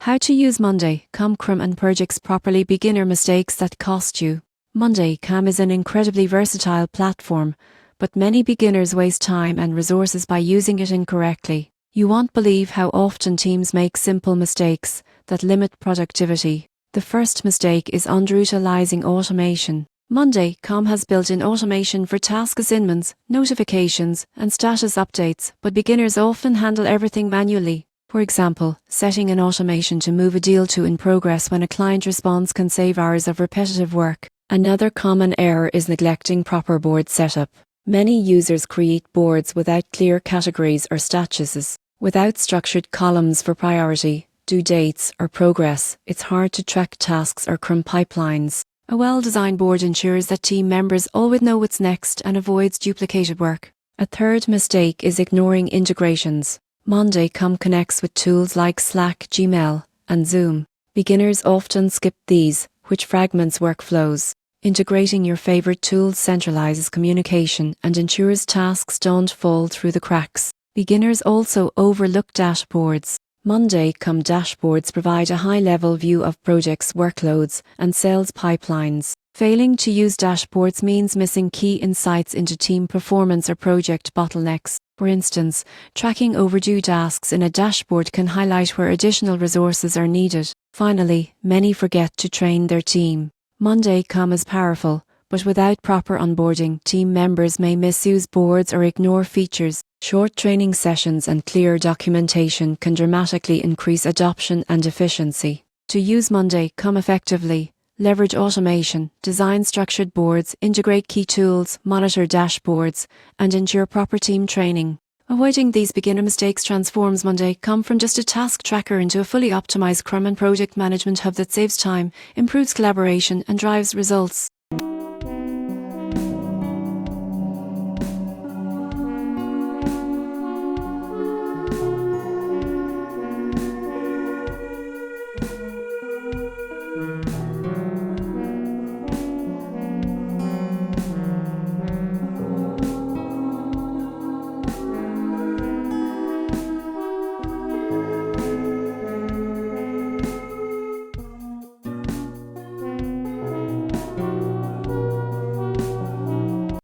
How to use Mondaycom CRM and projects properly. Beginner mistakes that cost you. Mondaycom is an incredibly versatile platform, but many beginners waste time and resources by using it incorrectly. You won't believe how often teams make simple mistakes that limit productivity. The first mistake is underutilizing automation. Mondaycom has built-in automation for task assignments, notifications, and status updates, but beginners often handle everything manually. For example, setting an automation to move a deal to in progress when a client responds can save hours of repetitive work. Another common error is neglecting proper board setup. Many users create boards without clear categories or statuses. Without structured columns for priority, due dates, or progress, it's hard to track tasks or CRM pipelines. A well-designed board ensures that team members always know what's next and avoids duplicated work. A third mistake is ignoring integrations. Mondaycom connects with tools like Slack, Gmail, and Zoom. Beginners often skip these, which fragments workflows. Integrating your favorite tools centralizes communication and ensures tasks don't fall through the cracks. Beginners also overlook dashboards. Mondaycom dashboards provide a high-level view of projects, workloads, and sales pipelines. Failing to use dashboards means missing key insights into team performance or project bottlenecks. For instance, tracking overdue tasks in a dashboard can highlight where additional resources are needed. Finally, many forget to train their team. Mondaycom is powerful, but without proper onboarding, team members may misuse boards or ignore features. Short training sessions and clear documentation can dramatically increase adoption and efficiency. To use Mondaycom effectively, leverage automation, design structured boards, integrate key tools, monitor dashboards, and ensure proper team training. Avoiding these beginner mistakes transforms Mondaycom from just a task tracker into a fully optimized CRM and project management hub that saves time, improves collaboration, and drives results.